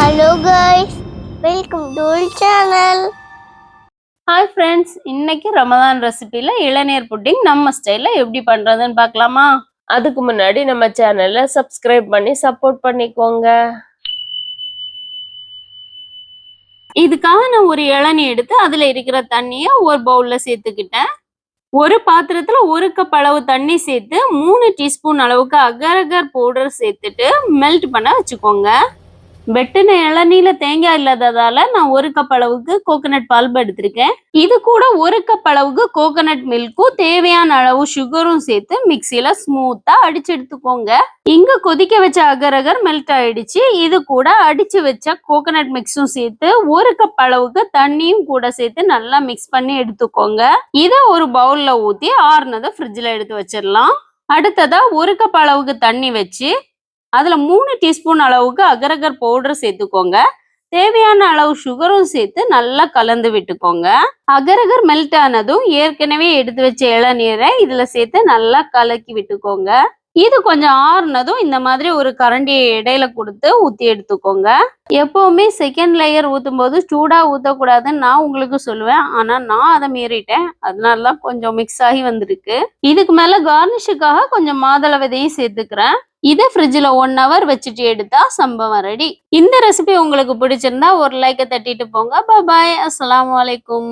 Hello guys, welcome to channel. Hi friends, இன்னைக்கு ரமதான் ரெசிபியில் இளநீர் pudding நம்ம ஸ்டைலில் எப்படி பண்ணுறதுன்னு பார்க்கலாமா? அதுக்கு முன்னாடி நம்ம சேனலை சப்ஸ்கிரைப் பண்ணி சப்போர்ட் பண்ணிக்கோங்க. இதுக்காக நான் ஒரு இளநீர் எடுத்து அதில் இருக்கிற தண்ணியை ஒரு பவுலில் சேர்த்துக்கிட்டேன். ஒரு பாத்திரத்தில் 1 கப் அளவு தண்ணி சேர்த்து 3 டீஸ்பூன் அளவுக்கு அகர் பவுடர் சேர்த்துட்டு மெல்ட் பண்ண வச்சுக்கோங்க. வெட்டின இளநீல தேங்காய் இல்லாததால நான் 1 கப் அளவுக்கு கோகனட் பல்ப் எடுத்திருக்கேன். இது கூட 1 கப் அளவுக்கு கோகனட் மில்க்கும் தேவையான அளவு சுகரும் சேர்த்து மிக்சியில ஸ்மூத்தா அடிச்சு எடுத்துக்கோங்க. இங்க கொதிக்க வச்ச அகர் மெல்ட் ஆயிடுச்சு. இது கூட அடிச்சு வச்ச கோகனட் மிக்ஸும் சேர்த்து 1 கப் அளவுக்கு தண்ணியும் கூட சேர்த்து நல்லா மிக்ஸ் பண்ணி எடுத்துக்கோங்க. இதை ஒரு பவுல்ல ஊத்தி ஆறுனதை ஃப்ரிட்ஜ்ல எடுத்து வச்சிடலாம். அடுத்ததா 1 கப் அளவுக்கு தண்ணி வச்சு அதுல 3 டீஸ்பூன் அளவுக்கு அகர் பவுடர் சேர்த்துக்கோங்க. தேவையான அளவு சுகரும் சேர்த்து நல்லா கலந்து விட்டுக்கோங்க. அகர் மெல்ட் ஆனதும் ஏற்கனவே எடுத்து வச்ச இளநீரை இதுல சேர்த்து நல்லா கலக்கி விட்டுக்கோங்க. இது கொஞ்சம் ஆறுனதும் இந்த மாதிரி ஒரு கரண்டியை இடையில கொடுத்து ஊத்தி எடுத்துக்கோங்க. எப்பவுமே செகண்ட் லேயர் ஊத்தும் போது சூடா ஊத்தக்கூடாதுன்னு நான் உங்களுக்கு சொல்லுவேன். ஆனா நான் அதை மீறிட்டேன், அதனாலதான் கொஞ்சம் மிக்ஸ் ஆகி வந்திருக்கு. இதுக்கு மேல கார்னிஷுக்காக கொஞ்சம் மாதுளை விதையும் சேர்த்துக்கிறேன். இதை ஃப்ரிட்ஜில் 1 hour வச்சுட்டு எடுத்தா சம்பவம் ரெடி. இந்த ரெசிபி உங்களுக்கு பிடிச்சிருந்தா ஒரு லைக்கை தட்டிட்டு போங்க. பாய், அஸ்ஸலாமு அலைக்கும்.